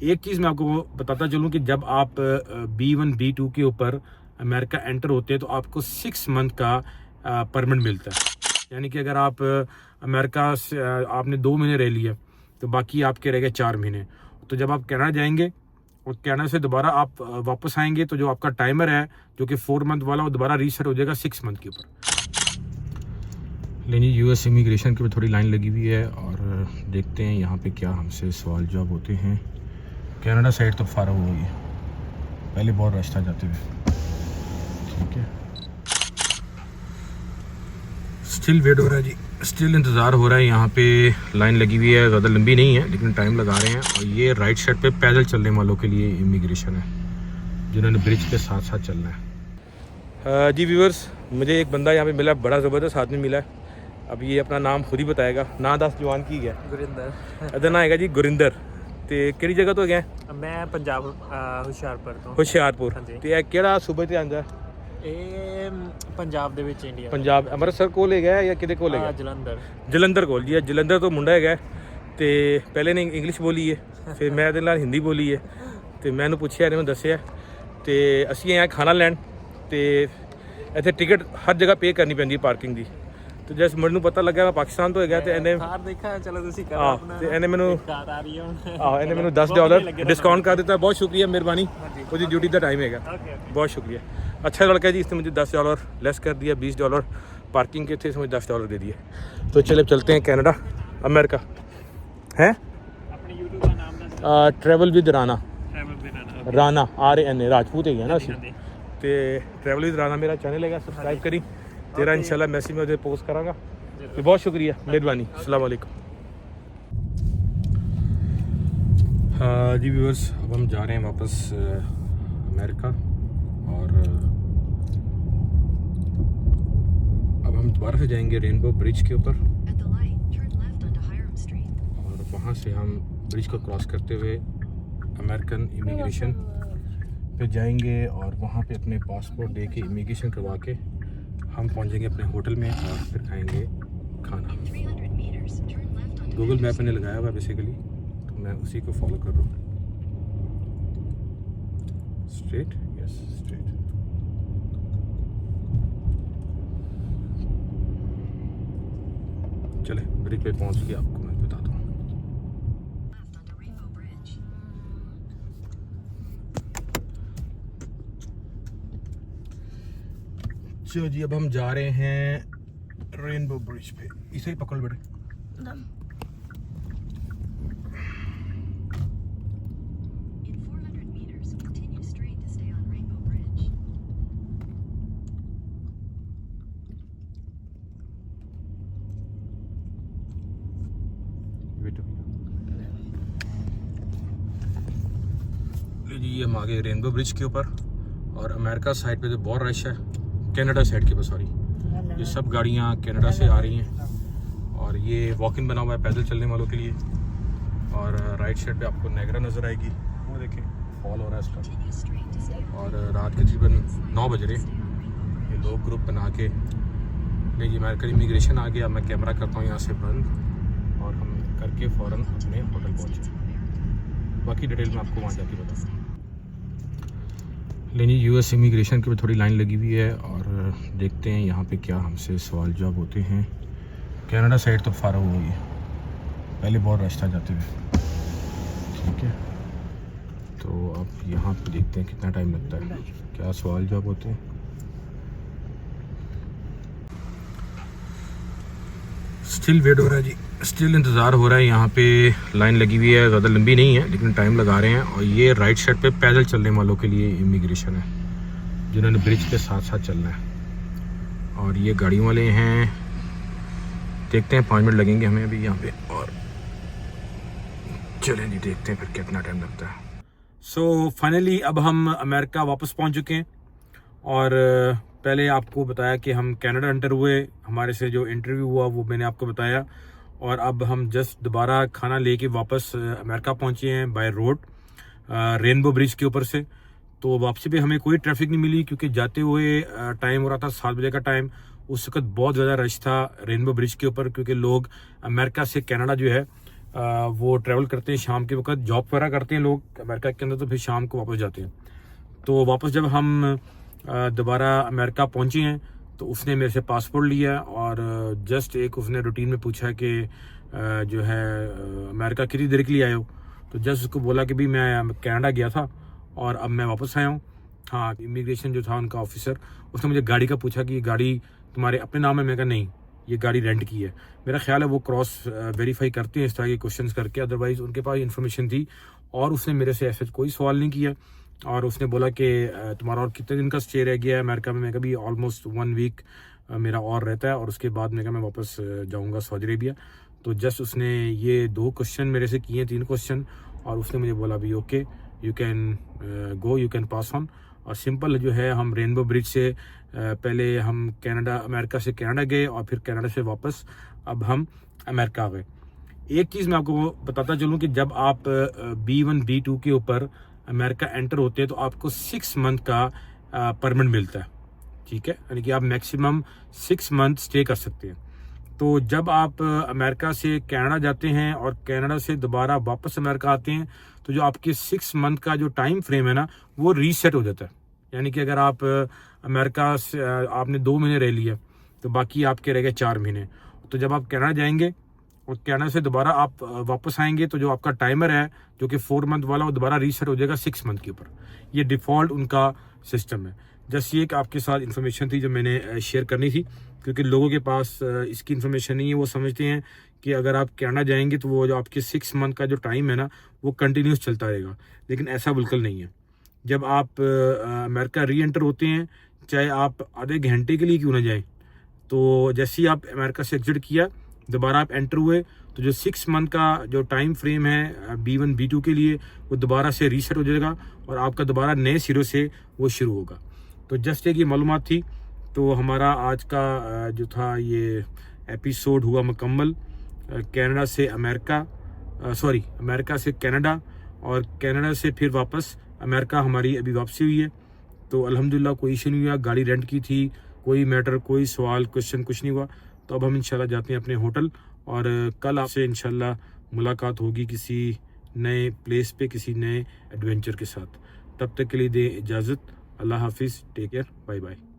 एक चीज़ मैं आपको बताता चलूँ कि जब आप B1 B2 के ऊपर अमेरिका एंटर होते हैं तो आपको 6 मंथ का परमिट मिलता है। यानी कि अगर आप अमेरिका से आपने 2 महीने रह लिया तो बाकी आपके रह गए 4 महीने। तो जब आप कनाडा जाएंगे और कनाडा से दोबारा आप वापस आएंगे तो जो आपका टाइमर है जो कि 4 मंथ वाला वो दोबारा रीसेट हो जाएगा 6 मंथ के ऊपर। लेकिन US इमिग्रेशन की भी थोड़ी लाइन लगी हुई है और देखते हैं यहाँ पे क्या हमसे सवाल जवाब होते हैं। कनाडा साइड तो फारग हो गई है, पहले बहुत रश था जाते हुए। ठीक है, स्टिल वेट हो रहा है जी, स्टिल इंतज़ार हो रहा है। यहाँ पे लाइन लगी हुई है, ज़्यादा लंबी नहीं है लेकिन टाइम लगा रहे हैं। और ये राइट साइड पे पैदल चलने वालों के लिए इमिग्रेशन है जिन्होंने ब्रिज के साथ साथ चलना है। जी व्यूअर्स, मुझे एक बंदा यहाँ पे मिला, बड़ा ज़बरदस्त आदमी मिला है। अब ये अपना नाम खुद ही बताएगा। ना दस जवान की गया ਗੁਰਿੰਦਰ अदा ना हैगा जी गुरिंदर। तो किहड़ी जगह तो गए? ਮੈਂ ਪੰਜਾਬ ਹੁਸ਼ਿਆਰਪੁਰ ਤੋਂ। ਹੁਸ਼ਿਆਰਪੁਰ। ਹਾਂਜੀ। ਤੇ ਇਹ ਕਿਹੜਾ ਸੂਬੇ ਤੇ ਆਂਦਾ? ਇਹ ਪੰਜਾਬ ਦੇ ਵਿੱਚ ਇੰਡੀਆ ਪੰਜਾਬ ਅੰਮ੍ਰਿਤਸਰ ਕੋਲ ਹੈਗਾ ਜਾਂ ਕਿਹਦੇ ਕੋਲ ਹੈਗਾ? ਜਲੰਧਰ। ਜਲੰਧਰ ਕੋਲ ਜੀ। ਜਲੰਧਰ ਤੋਂ ਮੁੰਡਾ ਹੈਗਾ ਤੇ ਪਹਿਲੇ ਨੇ ਇੰਗਲਿਸ਼ ਬੋਲੀ ਹੈ, ਫਿਰ ਮੈਂ ਇਹਦੇ ਨਾਲ ਹਿੰਦੀ ਬੋਲੀ ਹੈ ਤੇ ਮੈਂ ਇਹਨੂੰ ਪੁੱਛਿਆ, ਇਹਨੇ ਮੈਨੂੰ ਦੱਸਿਆ ਤੇ ਅਸੀਂ ਆਏ ਖਾਣਾ ਲੈਣ ਤੇ ਇੱਥੇ ਟਿਕਟ ਹਰ ਜਗ੍ਹਾ ਪੇ ਕਰਨੀ ਪੈਂਦੀ ਹੈ ਪਾਰਕਿੰਗ ਦੀ। ਤੇ ਜਸ ਮੈਨੂੰ ਪਤਾ ਲੱਗਾ ਮੈਂ ਪਾਕਿਸਤਾਨ ਤੋਂ ਹੈਗਾ ਤੇ ਇਹਨੇ ਕਾਰ ਦੇਖਿਆ, ਚਲੋ ਤੁਸੀਂ ਕਰੋ ਆਪਣਾ। ਤੇ ਇਹਨੇ ਮੈਨੂੰ ਕਾਰ ਆ ਰਹੀ ਹੈ ਹੁਣ। ਇਹਨੇ ਮੈਨੂੰ $10 डिस्काउंट कर देता है। बहुत शुक्रिया, मेहरबानी। मुझे ड्यूटी का टाइम है, बहुत शुक्रिया। अच्छा लड़का है जी, इसने मुझे $10 लेस कर दिया, $20 पार्किंग के थे, इसने मुझे $10 दे दिए। तो चले चलते हैं कनाडा अमेरिका। हैं अपने YouTube का नाम ਦੱਸ। Travel with Rana, Rana RANA, Rajput है ना ਅਸੀਂ। ਤੇ ट्रैवल विद राना मेरा चैनल है, सब्सक्राइब करी। तेरा इंशाल्लाह मैसेज मैं पोस्ट करांगा। तो बहुत शुक्रिया, मेहरबानी। अस्सलाम वालेकुम। हाँ जी व्यूअर्स, अब हम जा रहे हैं वापस अमेरिका और अब हम दोबारा से जाएंगे रेनबो ब्रिज के ऊपर और वहाँ से हम ब्रिज को क्रॉस करते हुए अमेरिकन इमिग्रेशन पे जाएंगे और वहाँ पे अपने पासपोर्ट दे के इमिग्रेशन करवा के हम पहुँचेंगे अपने होटल में और फिर खाएंगे खाना। गूगल मैप मैंने लगाया हुआ बेसिकली, मैं उसी को फॉलो कर रहा हूँ। Straight, yes straight. चले ब्रिज पे पहुंच के आपको मैं बताता हूँ। चलो जी, अब हम जा रहे हैं रेनबो ब्रिज पे। इसे ही पकड़ बेटे। जी हम आ गए रेनबो ब्रिज के ऊपर और अमेरिका साइड पे तो बहुत रश है, कनाडा साइड के, सॉरी, ये सब गाड़ियाँ कनाडा से आ रही हैं और ये वॉक इन बना हुआ है पैदल चलने वालों के लिए। और राइट साइड पे आपको नायग्रा नज़र आएगी, वो देखें फॉल हो रहा है इसका। और रात के तकरीबन 9 बज रहे, ये लोग ग्रुप बना के नहीं जी अमेरिकन इमिग्रेशन आ गया। मैं कैमरा करता हूँ यहाँ से बंद और हम करके फ़ौरन अपने होटल पहुँचे। बाकी डिटेल में आपको वहाँ जाके बताऊँ। लेकिन US इमिग्रेशन की भी थोड़ी लाइन लगी हुई है और देखते हैं यहाँ पे क्या हमसे सवाल जवाब होते हैं। कनाडा साइड तो फारग हो गई है, पहले बहुत रश था जाते हुए। ठीक है, तो अब यहाँ पे देखते हैं कितना टाइम लगता है, क्या सवाल जवाब होते हैं। स्टिल वेट हो रहा है जी, स्टिल इंतज़ार हो रहा है। यहाँ पे लाइन लगी हुई है, ज़्यादा लंबी नहीं है लेकिन टाइम लगा रहे हैं। और ये राइट साइड पे पैदल चलने वालों के लिए इमिग्रेशन है जिन्होंने ब्रिज के साथ साथ चलना है। और ये गाड़ियों वाले हैं, देखते हैं 5 मिनट लगेंगे हमें अभी यहाँ पे। और चलें जी, देखते हैं फिर कितना टाइम लगता है। सो फाइनली अब हम अमेरिका वापस पहुँच चुके हैं और पहले आपको बताया कि हम कनाडा एंटर हुए, हमारे से जो इंटरव्यू हुआ वो मैंने आपको बताया। और अब हम जस्ट दोबारा खाना लेके वापस अमेरिका पहुंचे हैं बाय रोड रेनबो ब्रिज के ऊपर से। तो वापसी पे हमें कोई ट्रैफिक नहीं मिली क्योंकि जाते हुए टाइम हो रहा था 7 बजे का टाइम। उस वक्त बहुत ज़्यादा रश था रेनबो ब्रिज के ऊपर क्योंकि लोग अमेरिका से कनाडा जो है वो ट्रैवल करते हैं शाम के वक्त, जॉब वगैरह करते हैं लोग अमेरिका के अंदर, तो फिर शाम को वापस जाते हैं। तो वापस जब हम दोबारा अमेरिका पहुंचे हैं तो उसने मेरे से पासपोर्ट लिया और जस्ट एक उसने रूटीन में पूछा कि जो है अमेरिका कितनी देर के लिए आए हो। तो जस्ट उसको बोला कि भाई मैं कनाडा गया था और अब मैं वापस आया हूँ। हाँ, इमिग्रेशन जो था उनका ऑफिसर, उसने मुझे गाड़ी का पूछा कि ये गाड़ी तुम्हारे अपने नाम है। मैं कहा नहीं, ये गाड़ी रेंट की है। मेरा ख्याल है वो क्रॉस वेरीफाई करते हैं इस तरह के क्वेश्चंस करके, अदरवाइज उनके पास इन्फॉर्मेशन थी। और उसने मेरे से ऐसे कोई सवाल नहीं किया और उसने बोला कि तुम्हारा और कितने दिन का स्टे रह गया है अमेरिका में। मैं कभी ऑलमोस्ट 1 वीक मेरा और रहता है और उसके बाद मैं वापस जाऊँगा सऊदी अरेबिया। तो जस्ट उसने ये 2 क्वेश्चन मेरे से किए, 3 क्वेश्चन, और उसने मुझे बोला भी okay you can go, you can pass on. और सिंपल जो है, हम रेनबो ब्रिज से पहले हम अमेरिका से कनाडा गए और फिर कनाडा से वापस अब हम अमेरिका आ गए। एक चीज़ मैं आपको बताता चलूँ कि जब आप B1 B2 के ऊपर अमेरिका एंटर होते हैं तो आपको 6 मंथ का परमिट मिलता है, ठीक है, यानी कि आप मैक्सिमम 6 मंथ स्टे कर सकते हैं। तो जब आप अमेरिका से कनाडा जाते हैं और कनाडा से दोबारा वापस अमेरिका आते हैं तो जो आपके 6 मंथ का जो टाइम फ्रेम है ना, वो रीसेट हो जाता है। यानी कि अगर आप अमेरिका से आपने 2 महीने रह लिया तो बाकी आपके रह गए 4 महीने। तो जब आप कनाडा जाएंगे और कनाडा से दोबारा आप वापस आएंगे तो जो आपका टाइमर है जो कि 4 मंथ वाला, वो दोबारा रीसेट हो जाएगा 6 मंथ के ऊपर। ये डिफ़ॉल्ट उनका सिस्टम है। जस्ट ये एक आपके साथ इन्फॉर्मेशन थी जो मैंने शेयर करनी थी, क्योंकि लोगों के पास इसकी इन्फॉर्मेशन नहीं है। वो समझते हैं कि अगर आप कनाडा जाएंगे तो वो जो आपके 6 मंथ का जो टाइम है ना, वो कंटिन्यूस चलता रहेगा, लेकिन ऐसा बिल्कुल नहीं है। जब आप अमेरिका री एंटर होते हैं, चाहे आप आधे घंटे के लिए क्यों ना जाएं, तो जैसे ही आप अमेरिका से एग्जिट किया, दोबारा आप एंटर हुए, तो जो 6 मंथ का जो टाइम फ्रेम है B1 B2 के लिए, वो दोबारा से रीसेट हो जाएगा और आपका दोबारा नए सिरों से वो शुरू होगा। तो जस्ट एक ये मालूमात थी। तो हमारा आज का जो था ये एपिसोड हुआ मुकम्मल। कनाडा से अमेरिका, अमेरिका से कनाडा और कनाडा से फिर वापस अमेरिका हमारी अभी वापसी हुई है। तो अल्हम्दुलिल्लाह कोई इशू नहीं हुआ। गाड़ी रेंट की थी, कोई मैटर, कोई सवाल क्वेश्चन कुछ नहीं हुआ। तो अब हम इंशाल्लाह जाते हैं अपने होटल और कल आपसे इंशाल्लाह मुलाकात होगी किसी नए प्लेस पे, किसी नए एडवेंचर के साथ। तब तक के लिए दे इजाज़त। अल्लाह हाफिज़, टेक केयर, बाय बाय।